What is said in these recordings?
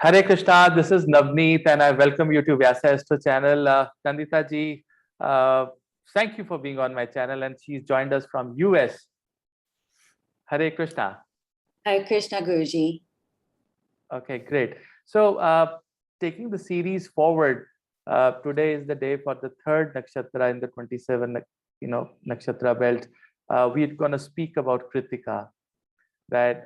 Hare Krishna, this is Navneet and I welcome you to Vyasa Astro channel. Nandita ji, uh, thank you for being on my channel and she's joined us from US. Hare Krishna. Hare Krishna, Guruji. Okay, great. So taking the series forward, today is the day for the third Nakshatra in the 27, Nakshatra belt. We're going to speak about Krittika, right?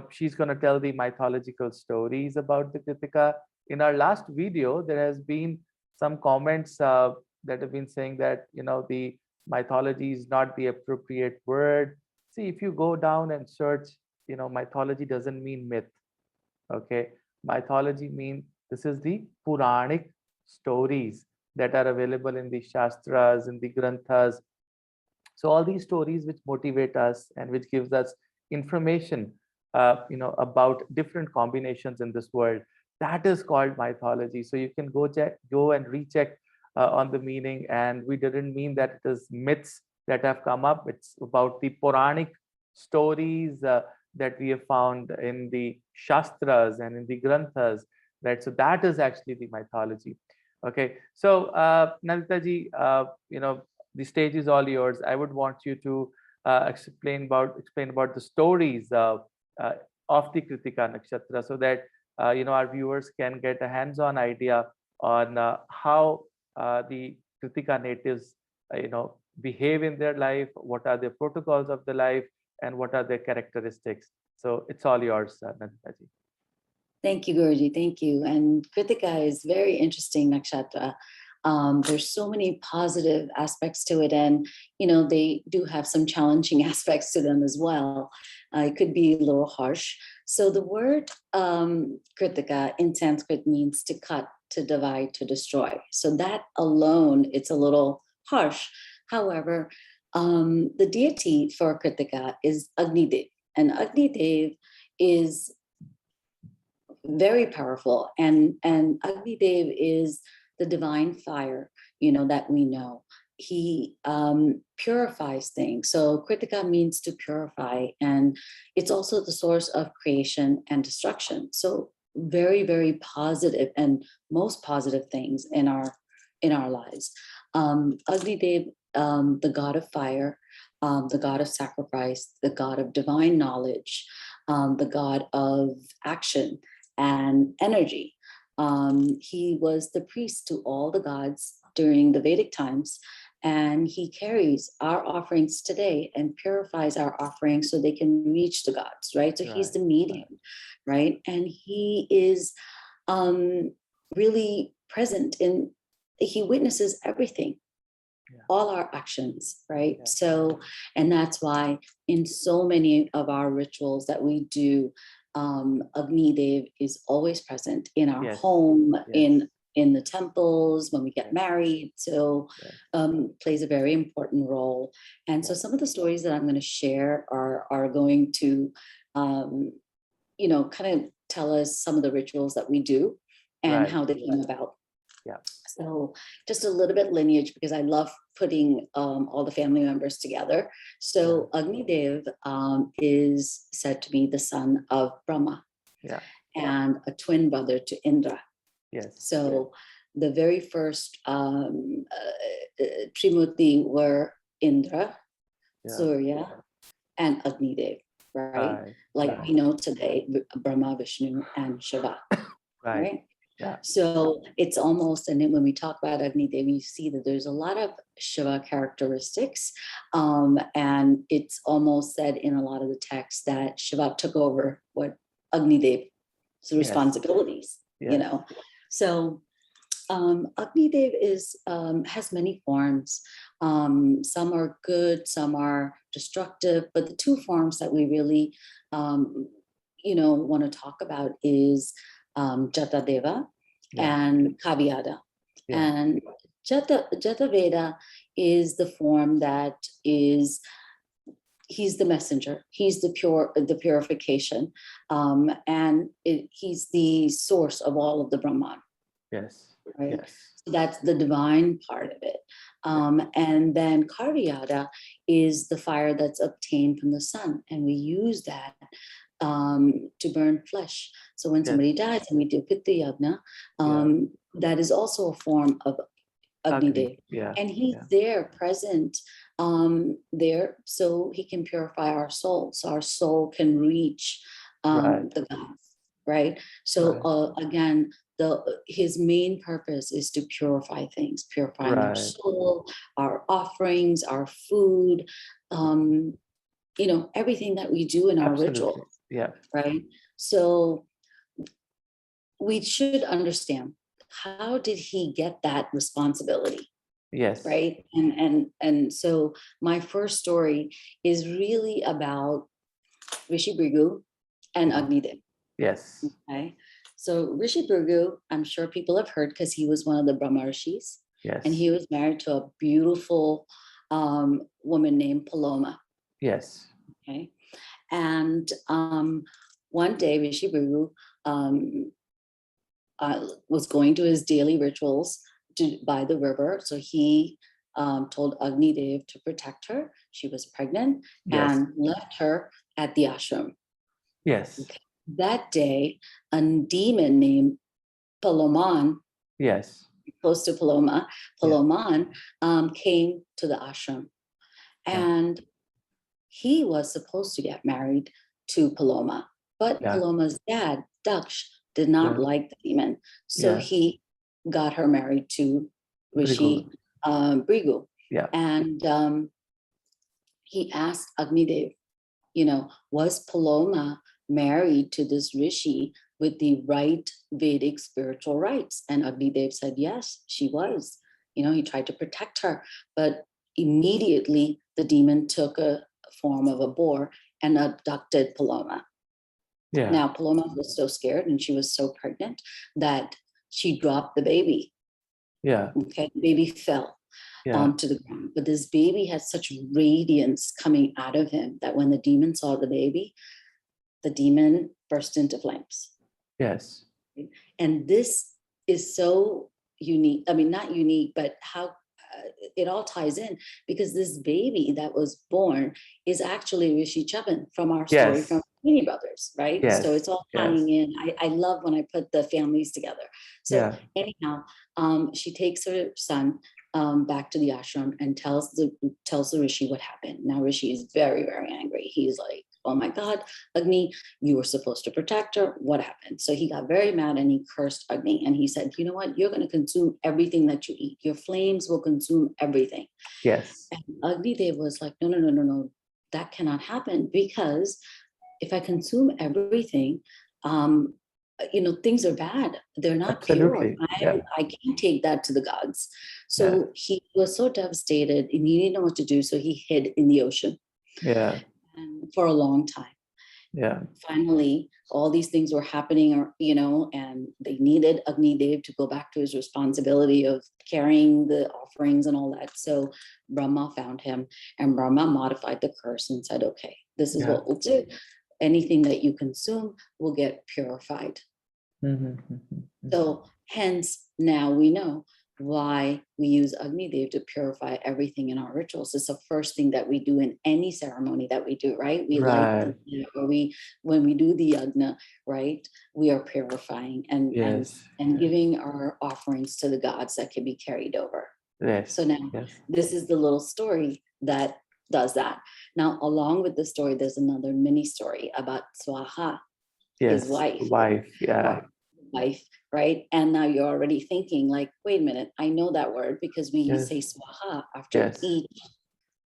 She's going to tell the mythological stories about the Krittika. In our last video, there has been some comments that have been saying that, the mythology is not the appropriate word. See, if you go down and search, mythology doesn't mean myth. Okay, mythology means this is the Puranic stories that are available in the shastras, in the granthas. So all these stories which motivate us and which gives us information, about different combinations in this world, that is called mythology. So you can go and recheck on the meaning. And we didn't mean that it is myths that have come up. It's about the Puranic stories that we have found in the shastras and in the granthas, right? So that is actually the mythology. Okay, so Nandita ji, the stage is all yours. I would want you to explain about the stories uh, of the Krittika Nakshatra, so that our viewers can get a hands-on idea on how the Krittika natives behave in their life, what are the protocols of the life, and what are their characteristics. So it's all yours, Nandita ji. Thank you, Guruji. Thank you. And Krittika is very interesting nakshatra. There's so many positive aspects to it, and they do have some challenging aspects to them as well. It could be a little harsh. So the word Krittika in Sanskrit means to cut, to divide, to destroy. So that alone, it's a little harsh. However, the deity for Krittika is Agnidev, and Agnidev is very powerful, and Agnidev is the divine fire, that we know. He purifies things. So Krittika means to purify, and it's also the source of creation and destruction. So very, very positive and most positive things in our lives. Agnidev, the god of fire, the god of sacrifice, the god of divine knowledge, the god of action and energy. He was the priest to all the gods during the Vedic times, and he carries our offerings today and purifies our offerings so they can reach the gods, right? So he's the medium, right? And he is really present he witnesses everything, all our actions, right? So, and that's why in so many of our rituals that we do, Agnidev is always present in our home, in the temples, when we get married. So plays a very important role. And so some of the stories that I'm going to share are going to, kind of tell us some of the rituals that we do and how they came about. So just a little bit lineage, because I love putting all the family members together. So Agnidev is said to be the son of Brahma and a twin brother to Indra. So the very first Trimurti were Indra, Surya, and Agnidev, right? Like we know today, Brahma, Vishnu, and Shiva, right? So it's almost, and then when we talk about Agnidev, you see that there's a lot of Shiva characteristics. And it's almost said in a lot of the texts that Shiva took over what Agnidev's responsibilities, So Agnidev has many forms. Some are good, some are destructive, but the two forms that we really, want to talk about is Jatadeva and Kavyada. And Jataveda is the form that is, he's the messenger, he's the purification, and he's the source of all of the Brahman. Right? So that's the divine part of it. And then Kavyada is the fire that's obtained from the sun, and we use that to burn flesh. So when Yes. somebody dies and we do Pitta Yagna, that is also a form of Agni Dev. Yeah. And he's Yeah. there, present there, so he can purify our soul, so our soul can reach Right. the gods, right? So again, his main purpose is to purify things, purifying our Right. soul, our offerings, our food, everything that we do in our Absolutely. rituals, Yeah. right? So we should understand, how did he get that responsibility? Yes. Right. And so my first story is really about Rishi Brigu and Agni Dev. Yes. Okay. So Rishi Brigu, I'm sure people have heard, because he was one of the Brahma Rishis, Yes. and he was married to a beautiful woman named Paloma. Yes. Okay. And one day Rishi Brigu was going to his daily rituals by the river. So he told Agni Dev to protect her. She was pregnant, Yes. and left her at the ashram. Yes. Okay. That day, a demon named Paloman, Yes. close to Paloma, Paloman, came to the ashram. Yeah. And he was supposed to get married to Paloma, but Yeah. Paloma's dad, Daksh, did not Yeah. like the demon. So Yeah. he got her married to Rishi Brigu. Brigu. Yeah. And he asked Agni Dev, was Paloma married to this Rishi with the right Vedic spiritual rights? And Agni Dev said, yes, she was. He tried to protect her, but immediately the demon took a form of a boar and abducted Paloma. Yeah. Now, Paloma was so scared, and she was so pregnant, that she dropped the baby. Yeah. Okay, the baby fell Yeah. to the ground. But this baby had such radiance coming out of him that when the demon saw the demon burst into flames. Yes. And this is so unique. I mean, not unique, but how it all ties in, because this baby that was born is actually Rishi Chavan from our story from Yes. Mini Brothers, right? Yes. So it's all Yes. tying in. I love when I put the families together. So Yeah. anyhow, she takes her son back to the ashram and tells the Rishi what happened. Now Rishi is very, very angry. He's like, oh my God, Agni, you were supposed to protect her. What happened? So he got very mad and he cursed Agni, and he said, you know what? You're going to consume everything that you eat. Your flames will consume everything. Yes. And Agni Dev was like, no, that cannot happen, because if I consume everything, things are bad. They're not Absolutely. pure. Yeah. I can't take that to the gods. So Yeah. he was so devastated and he didn't know what to do. So he hid in the ocean Yeah. for a long time. Yeah. Finally, all these things were happening, and they needed Agni Dev to go back to his responsibility of carrying the offerings and all that. So Brahma found him, and Brahma modified the curse and said, okay, this is Yeah. what we'll do. Anything that you consume will get purified. So hence, now we know why we use Agni Dev to purify everything in our rituals. It's the first thing that we do in any ceremony that we do, right? We light Right. or when we do the yagna, right? We are purifying and Yes. giving our offerings to the gods that can be carried over. Yes. So now Yes. this is the little story that does that. Now, along with the story, there's another mini story about Swaha, Yes. his wife. Yeah. Wife, right? And now you're already thinking like, wait a minute, I know that word, because we Yes. say Swaha after Yes. each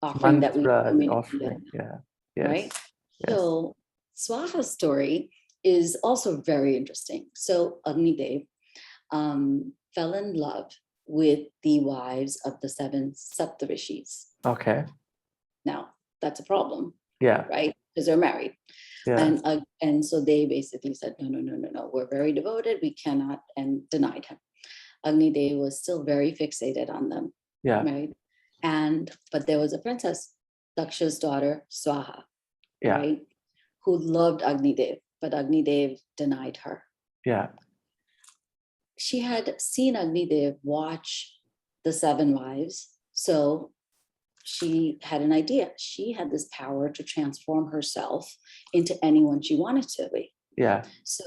offering that we Mantra, the do, offering. Yeah. Yes. right? Yes. So Swaha's story is also very interesting. So Agni Dev fell in love with the wives of the 7 Saptarishis. Okay. Now, that's a problem, Yeah. right? Because they're married. Yeah. And so they basically said, no, we're very devoted, we cannot, and denied him. Agni Dev was still very fixated on them, Yeah. right? But there was a princess, Daksha's daughter, Swaha, Yeah. right? Who loved Agni Dev, but Agni Dev denied her. Yeah. She had seen Agni Dev watch the 7 wives. So she had an idea. She had this power to transform herself into anyone she wanted to be. Yeah. So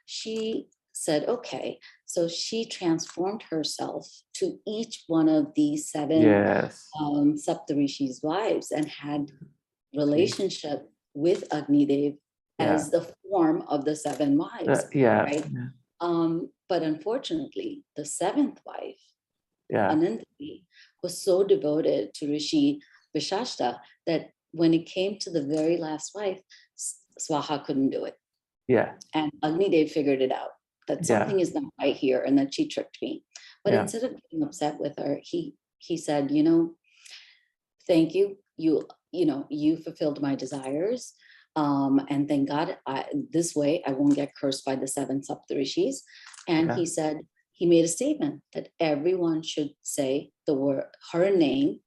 she said, okay, so she transformed herself to each one of these 7 Yes. Saptarishi's wives and had relationship with Agni Dev as the form of the 7 wives, Yeah. right? But unfortunately, the 7th wife, Yeah. Anandati, was so devoted to Rishi Vishashta that when it came to the very last wife, Swaha couldn't do it. Yeah. And Agni Dev figured it out, that something is not right here and that she tricked me. But instead of getting upset with her, he said, you know, thank you. You fulfilled my desires. And thank God, this way I won't get cursed by the 7 Saptarishis. And he said, he made a statement that everyone should say the word, her name,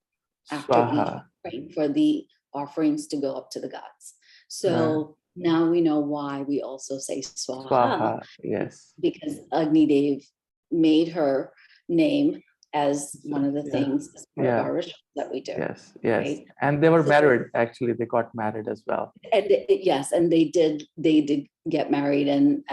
after each, right, for the offerings to go up to the gods. So now we know why we also say Swaha. Yes. Because Agni Dev made her name as one of the things as part of our rituals that we do. Yes, yes. Right? And they were married, actually. They got married as well. And yes, and they did get married, and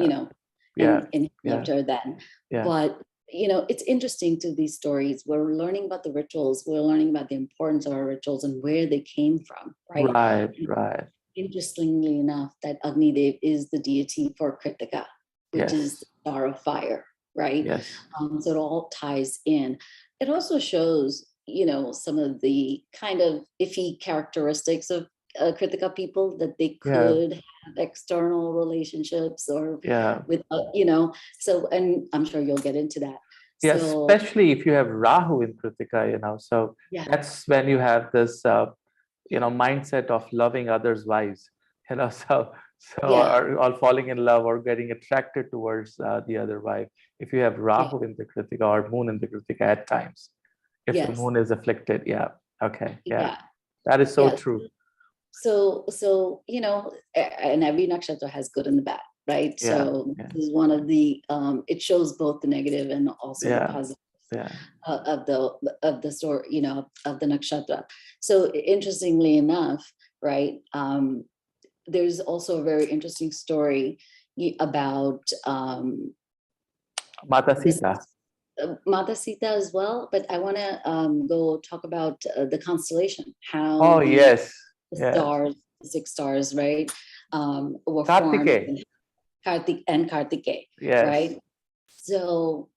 you know, and he loved her then. But you know, it's interesting to these stories. We're learning about the rituals, we're learning about the importance of our rituals and where they came from, right? Right. Interestingly enough, that Agni Dev is the deity for Krittika, which is the star of fire, right? Yes. So it all ties in. It also shows, you know, some of the kind of iffy characteristics of Krittika people, that they could have external relationships or with, you know, so, and I'm sure you'll get into that. Yes, So, especially if you have Rahu in Krittika, you know, so that's when you have this, you know, mindset of loving others' wives, you know, so or falling in love or getting attracted towards the other wife. If you have Rahu in the Krittika or Moon in the Krittika at times, if the Moon is afflicted, that is so true. So you know, and every nakshatra has good and the bad, right? So this is one of the it shows both the negative and also the positive of the story, you know, of the nakshatra. So interestingly enough, right, there's also a very interesting story about Mata Sita. Mata Sita as well, but I want to go talk about the constellation, how the stars, the 6 stars, right, were formed. Kartike, right? So,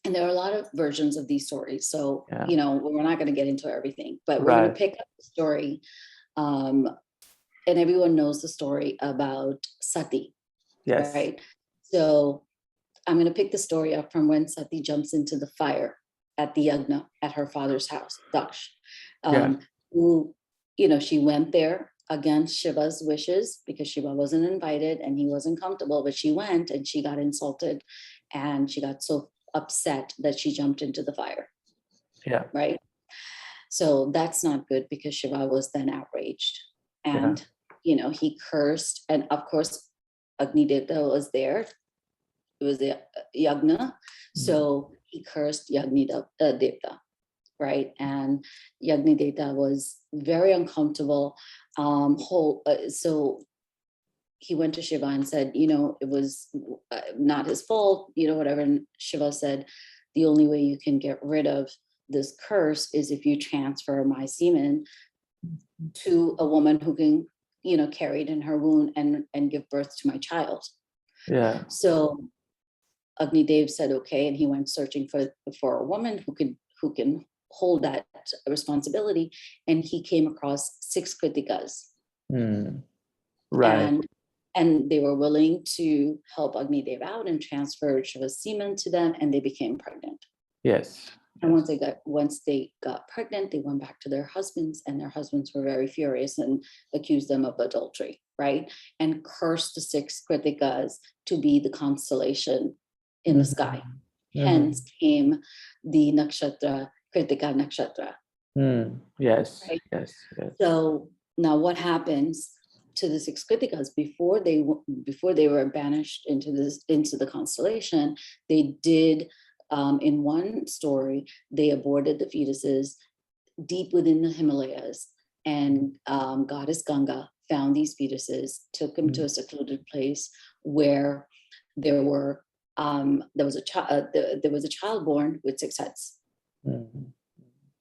and there are a lot of versions of these stories. So, you know, we're not going to get into everything, but we're going to pick up the story. And everyone knows the story about Sati, right? So I'm going to pick the story up from when Sati jumps into the fire at the yagna at her father's house, Daksh, who, you know, she went there against Shiva's wishes because Shiva wasn't invited and he wasn't comfortable, but she went and she got insulted and she got so upset that she jumped into the fire. Right. So that's not good because Shiva was then outraged and, you know, he cursed. And of course, Agni Devta was there. It was the yagna. So he cursed Yagni Devta. Right. And Yagni Devta was very uncomfortable. So he went to Shiva and said, you know, it was not his fault, you know, whatever. And Shiva said, the only way you can get rid of this curse is if you transfer my semen to a woman who can, you know, carry it in her womb and give birth to my child. So Agni Dev said, okay. And he went searching for a woman who can hold that responsibility. And he came across 6 Kritikas. Right. And they were willing to help Agni Dev out and transfer Shiva's semen to them, and they became pregnant. Yes. And once they got pregnant, they went back to their husbands, and their husbands were very furious and accused them of adultery, right? And cursed the 6 Kritikas to be the constellation in the sky. Hence came the nakshatra, Krittika nakshatra. Yes. Right? Yes. So now what happens to the 6 Kritikas before they were banished into the constellation? They did, in one story, they aborted the fetuses. deep within the Himalayas, and goddess Ganga found these fetuses, took them to a secluded place where there were there was a child born with 6 heads, Mhm.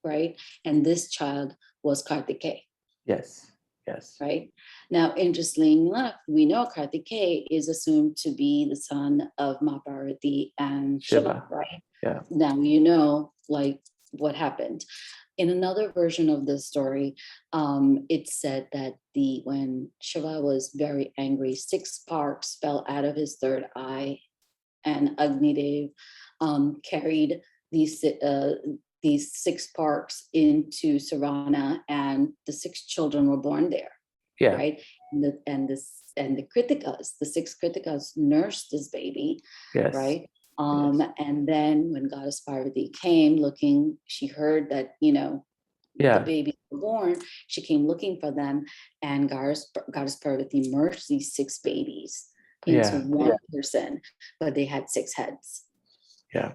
right? And this child was Kartikeya, Yes. Yes. right? Now, interestingly enough, we know Kartikeya is assumed to be the son of Mahabharati and Shiva, Shiva. right? Yeah. Now you know, like, what happened. In another version of the story, it said that when Shiva was very angry, 6 sparks fell out of his third eye, and Agnidev carried these 6 sparks into Sarana, and the 6 children were born there, Yeah. right? And the Kritikas, the 6 Kritikas nursed this baby, Yes. right? Yes. And then when Goddess Parvati came looking, she heard that, the Yeah. babies were born. She came looking for them, and Goddess Parvati merged these 6 babies into Yeah. one person, but they had 6 heads. Yeah.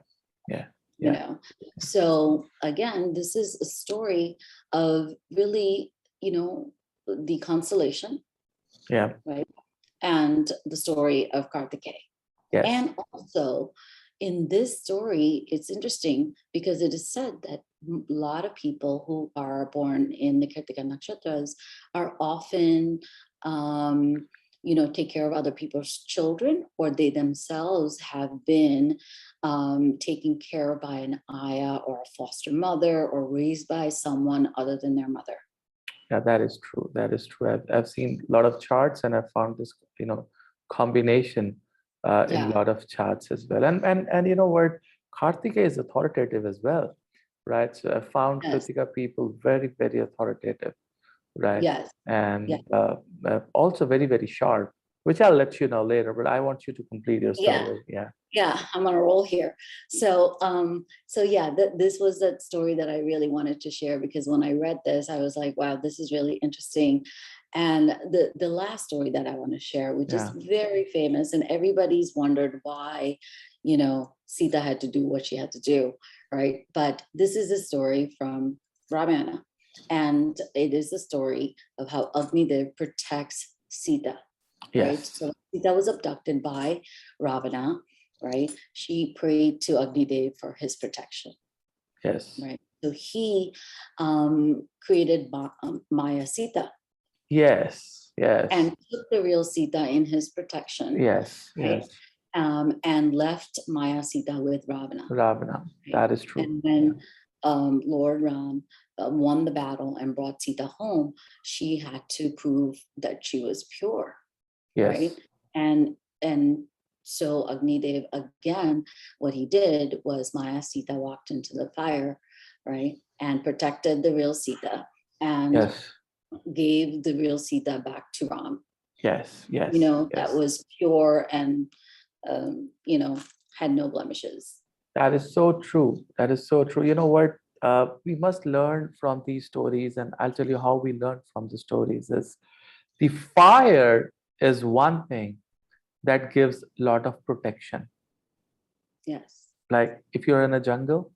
Yeah. You Yeah. know, so again, this is a story of really, the constellation, Yeah. right? And the story of Kartikeya. Yes. And also in this story, it's interesting because it is said that a lot of people who are born in the Krittika Nakshatras are often, take care of other people's children, or they themselves have been taken care of by an ayah or a foster mother, or raised by someone other than their mother. Yeah, that is true. That is true. I've seen a lot of charts, and I've found this, combination in a Yeah. lot of charts as well. And you know what, Kartika is authoritative as well, right? So I found Yes. Kritika people very, very authoritative, right? Yes. And Yeah. also very, very sharp, which I'll let you know later. But I want you to complete your Yeah. story. Yeah. Yeah, I'm on a roll here. So yeah, this was that story that I really wanted to share, because when I read this, I was like, wow, this is really interesting. And the last story that I want to share, which is very famous, and everybody's wondered why, Sita had to do what she had to do, right? But this is a story from Ramayana, and it is the story of how Agnidev protects Sita, right? Yes. So Sita was abducted by Ravana, right? She prayed to Agnidev for his protection, Yes. right? So he created Maya Sita. Yes. Yes. And put the real Sita in his protection. Yes. Right? Yes. And left Maya Sita with Ravana. Ravana. Right? That is true. And when Lord Ram won the battle and brought Sita home, she had to prove that she was pure. Yes. Right? And so Agnidev, again, what he did was Maya Sita walked into the fire, right? And protected the real Sita, and Yes. gave the real Sita back to Ram. Yes. Yes. That was pure and, had no blemishes. That is so true. That is so true. You know what? We must learn from these stories, and I'll tell you how we learn from the stories. Is the fire is one thing that gives a lot of protection. Yes. Like if you're in a jungle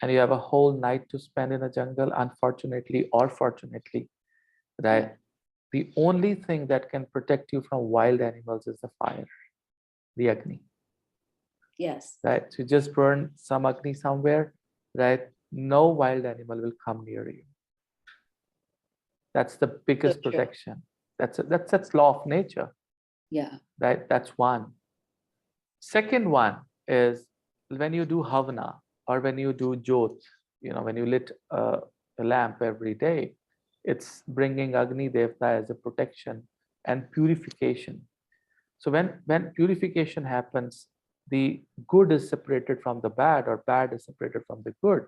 and you have a whole night to spend in a jungle, unfortunately or fortunately, right? Yeah. The only thing that can protect you from wild animals is the fire, the Agni. Yes. Right? So you just burn some Agni somewhere, right? No wild animal will come near you. That's the biggest So true. protection. That's law of nature, Yeah. right? That's one. Second one is when you do Havana or when you do Jyot, when you lit a lamp every day, it's bringing Agni Devta as a protection and purification. So when purification happens, the good is separated from the bad, or bad is separated from the good,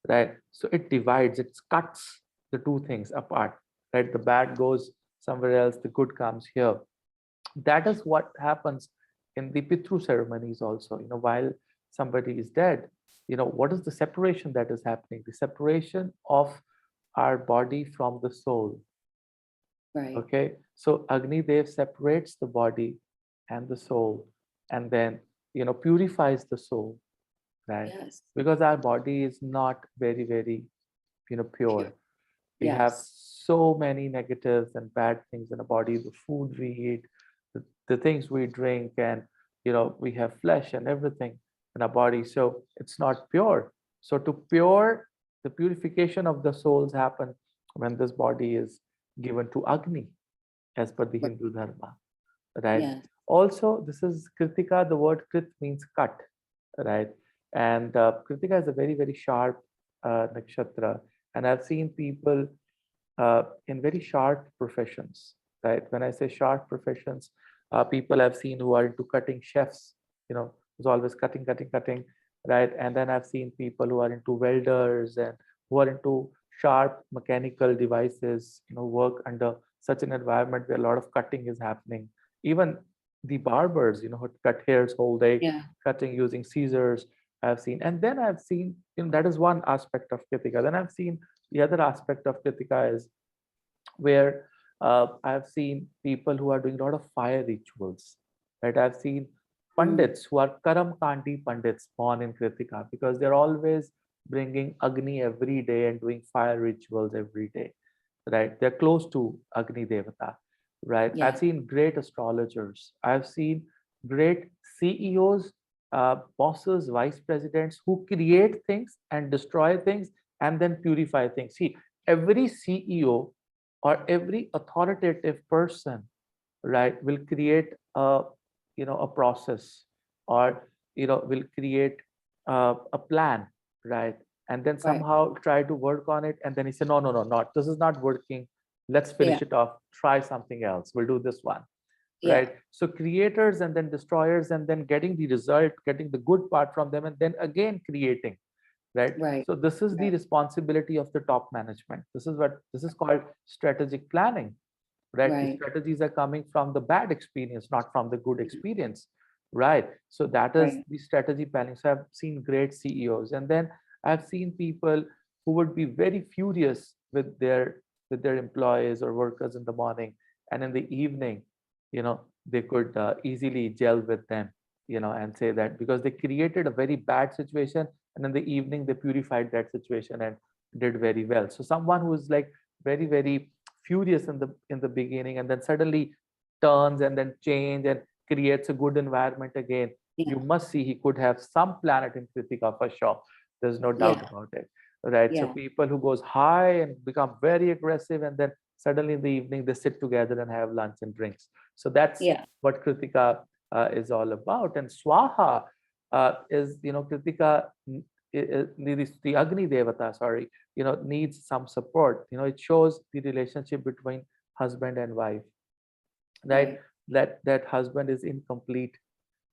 right? So it divides, it cuts the two things apart, right? The bad goes somewhere else, the good comes here. That is what happens in the Pitru ceremonies also. While somebody is dead, what is the separation that is happening? The separation of our body from the soul. Right. Okay, so Agni Dev separates the body and the soul, and then purifies the soul, right? Yes. Because our body is not very, very pure. We have Yes. so many negatives and bad things in our body, the food we eat, the things we drink, and we have flesh and everything in our body, so it's not pure. So to pure, the purification of the souls happen when this body is given to Agni, as per the Right. Hindu dharma, right? Yes. Also, this is Kritika. The word Krit means cut, right? And Kritika is a very, very sharp nakshatra. And I've seen people in very sharp professions, right? When I say sharp professions, people I've seen who are into cutting, chefs, who's always cutting, cutting, cutting, right? And then I've seen people who are into welders and who are into sharp mechanical devices, work under such an environment where a lot of cutting is happening. Even the barbers, who cut hairs whole day, Yeah. cutting using scissors, I've seen. And then I've seen, that is one aspect of Kritika. Then I've seen the other aspect of Kritika is where I've seen people who are doing a lot of fire rituals. Right, I've seen Mm. pandits who are Karam Kandi pandits born in Kritika because they're always bringing Agni every day and doing fire rituals every day. Right, they're close to Agni Devata. Right, I've Yeah. seen great astrologers. I've seen great CEOs, bosses, vice presidents who create things and destroy things and then purify things. See, every CEO or every authoritative person, right, will create a process, or will create a plan, right, and then Right. somehow try to work on it, and then he said, no, no, no, not this is not working, let's Yeah. finish it off, try something else, we'll do this one. Yeah. Right, so creators and then destroyers, and then getting the result, getting the good part from them, and then again creating, right? Right. So this is the Right. responsibility of the top management. This is called strategic planning, right? The Right. strategies are coming from the bad experience, not from the good experience, right? So that is Right. the strategy planning. So I've seen great CEOs, and then I've seen people who would be very furious with their employees or workers in the morning, and in the evening, they could easily gel with them, and say that because they created a very bad situation, and in the evening they purified that situation and did very well. So someone who is like very, very furious in the beginning, and then suddenly turns and then change and creates a good environment again, you Yeah. must see he could have some planet in Kritika for sure. There's no doubt Yeah. about it, right? So Yeah. people who goes high and become very aggressive, and then suddenly in the evening they sit together and have lunch and drinks. So that's Yeah. what Kritika is all about. And Swaha is, Kritika, the Agni Devata, sorry, needs some support. It shows the relationship between husband and wife, right? Right. That husband is incomplete,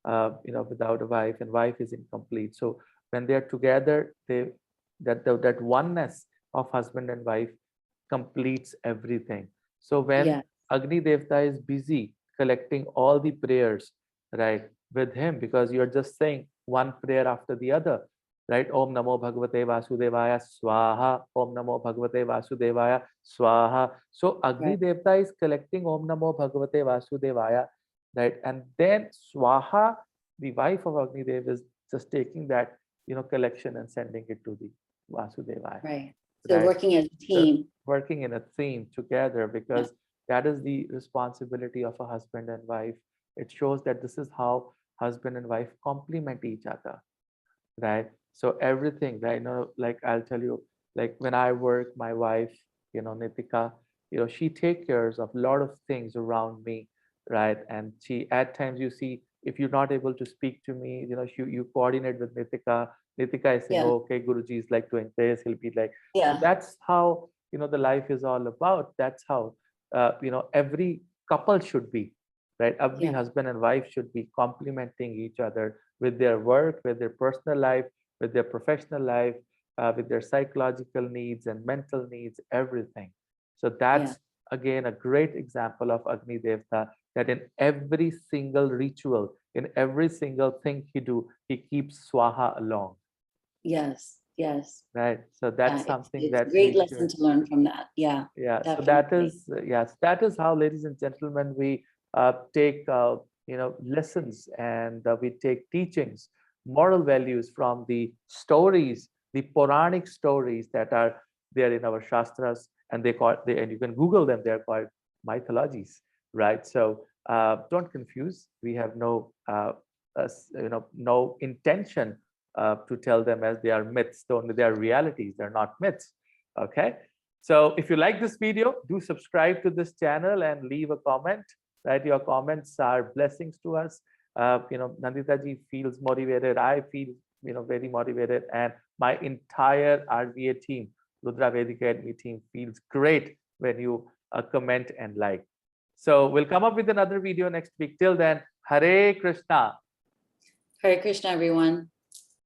without a wife, and wife is incomplete. So when they are together, that oneness of husband and wife completes everything. So when Yeah. Agni Devta is busy collecting all the prayers, right, with him, because you're just saying one prayer after the other, right? Om Namo Bhagavate Vasudevaya Swaha. Om Namo Bhagavate Vasudevaya Swaha. So Agni Right. Devta is collecting Om Namo Bhagavate Vasudevaya, right? And then Swaha, the wife of Agni Dev, is just taking that, collection and sending it to the Vasudevaya, Right. So right? working as a So team. working in a theme together, Yeah. because that is the responsibility of a husband and wife. It shows that this is how husband and wife complement each other, right? So everything, right? Like I'll tell you, like when I work, my wife, Nitika, she take cares of a lot of things around me, right? And she, at times, you see, if you're not able to speak to me, you coordinate with Nitika. Nitika is saying, Yeah. oh, okay, Guruji is like doing this. He'll be like, so Yeah. that's how, the life is all about. That's how, every couple should be, right? Every Yeah. husband and wife should be complementing each other with their work, with their personal life, with their professional life, with their psychological needs and mental needs, everything. So Yeah. that's again a great example of Agni Devta, that in every single ritual, in every single thing he do, he keeps Swaha along, Yes. Yes. right? So Yeah. that's It's something it's a that great we lesson should, to learn from that. Yeah. yeah, so that Definitely. is, yes, that is how, ladies and gentlemen, we take lessons, and we take teachings, moral values from the stories, the Puranic stories that are They are in our shastras, and and you can Google them. They are called mythologies, right? So don't confuse. We have no no intention to tell them as they are myths. Only they are realities. They're not myths. Okay. So if you like this video, do subscribe to this channel and leave a comment. Right, your comments are blessings to us. Nandita ji feels motivated. I feel very motivated, and my entire RVA team, Rudra Vedic Academy team, feels great when you comment and like. So we'll come up with another video next week. Till then, Hare Krishna. Hare Krishna, everyone.